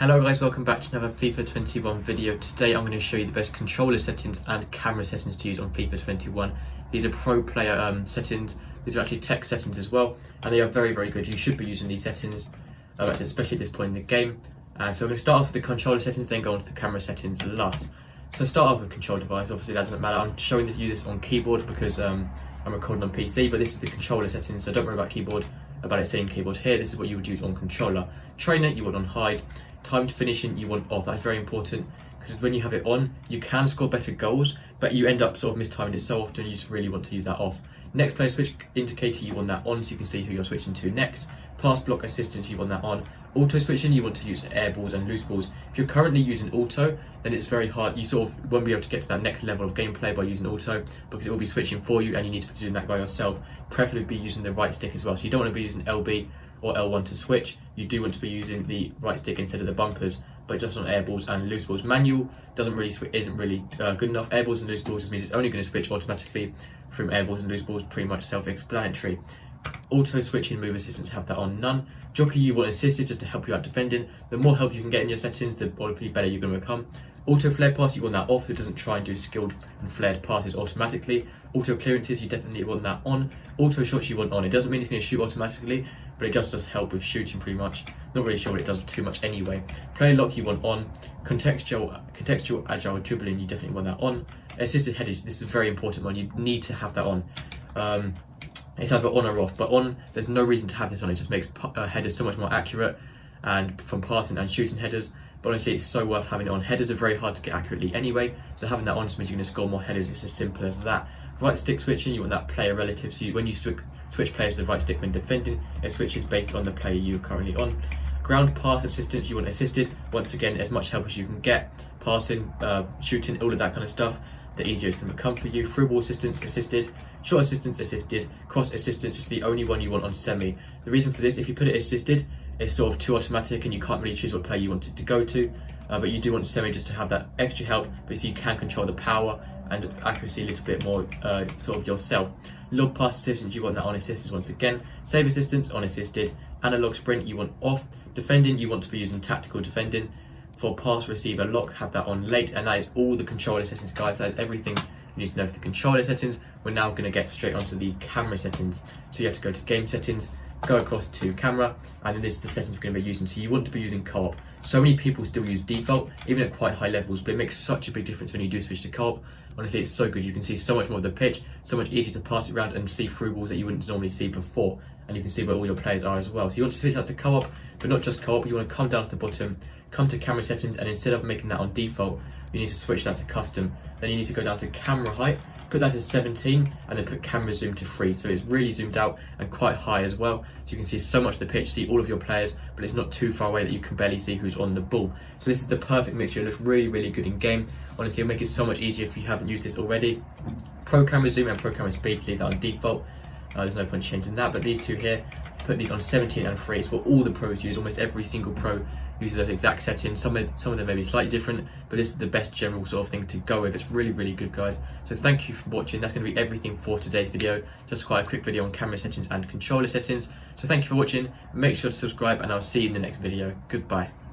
Hello guys, welcome back to another FIFA 21 video. Today I'm going to show you the best controller settings and camera settings to use on FIFA 21. These are pro player settings. These are actually Tekkz settings as well, and they are very good. You should be using these settings, especially at this point in the game. So we're going to start off with the controller settings, then go on to the camera settings last. So start off with control device. Obviously that doesn't matter. I'm showing you this on keyboard because I'm recording on PC, but this is the controller settings, so don't worry about keyboard, about it saying keyboard here. This is what you would use on controller. Trainer you want on hide. Timed finishing you want off. That's very important because when you have it on, you can score better goals, but you end up sort of mistiming it so often. You just really want to use that off. Next player switch indicator you want that on, so you can see who you're switching to next. Pass block assistance you want that on. Auto switching you want to use air balls and loose balls. If you're currently using auto, then it's very hard. You sort of won't be able to get to that next level of gameplay by using auto because it will be switching for you, and you need to be doing that by yourself. Preferably be using the right stick as well. So you don't want to be using LB or L1 to switch. You do want to be using the right stick instead of the bumpers, but just on air balls and loose balls. Manual isn't really good enough. Air balls and loose balls just means it's only going to switch automatically from air balls and loose balls. Pretty much self-explanatory. Auto switching move assistance have that on none. Jockey you want assisted just to help you out defending. The more help you can get in your settings, the better you're going to become. Auto flare pass you want that off, so it doesn't try and do skilled and flared passes automatically. Auto clearances you definitely want that on. Auto shots you want on. It doesn't mean it's going to shoot automatically, but it just does help with shooting pretty much. Not really sure what it does too much anyway. Player lock you want on. Contextual agile dribbling you definitely want that on. Assisted headers, this is a very important one. You need to have that on. It's either on or off, but on, there's no reason to have this on. It just makes headers so much more accurate and from passing and shooting headers. But honestly, it's so worth having it on. Headers are very hard to get accurately anyway, so having that on just means you're going to score more headers. It's as simple as that. Right stick switching, you want that player relative. So when you switch players to the right stick when defending, it switches based on the player you're currently on. Ground pass assistance, you want assisted. Once again, as much help as you can get. Passing, shooting, all of that kind of stuff. The easier it's going to become for you. Through ball assistance, assisted. Short assistance, assisted. Cross assistance is the only one you want on semi. The reason for this, if you put it assisted, it's sort of too automatic and you can't really choose what player you want it to go to. But you do want semi just to have that extra help, but so you can control the power and accuracy a little bit more sort of yourself. Log pass assistance, you want that on assisted once again. Save assistance, on assisted. Analog sprint, you want off. Defending, you want to be using tactical defending. For pass receiver lock, have that on late, and that is all the controller settings, guys. That is everything you need to know for the controller settings. We're now going to get straight onto the camera settings. So you have to go to game settings, go across to camera, and then this is the settings we're going to be using. So you want to be using co-op. So many people still use default, even at quite high levels, but it makes such a big difference when you do switch to co-op. Honestly, it's so good. You can see so much more of the pitch, so much easier to pass it around and see through balls that you wouldn't normally see before. And you can see where all your players are as well. So you want to switch out to co-op, but not just co-op. You want to come down to the bottom, come to camera settings, and instead of making that on default, you need to switch that to custom. Then you need to go down to camera height, put that to 17, and then put camera zoom to 3. So it's really zoomed out and quite high as well. So you can see so much of the pitch, see all of your players, but it's not too far away that you can barely see who's on the ball. So this is the perfect mixture. It looks really good in game. Honestly, it'll make it so much easier if you haven't used this already. Pro camera zoom and pro camera speed, leave that on default. There's no point changing that, but these two here, put these on 17 and 3. It's what all the pros use. Almost every single pro uses those exact settings. Some of them may be slightly different, but this is the best general sort of thing to go with. It's really good, guys. So thank you for watching. That's going to be everything for today's video. Just quite a quick video on camera settings and controller settings. So thank you for watching. Make sure to subscribe, and I'll see you in the next video. Goodbye.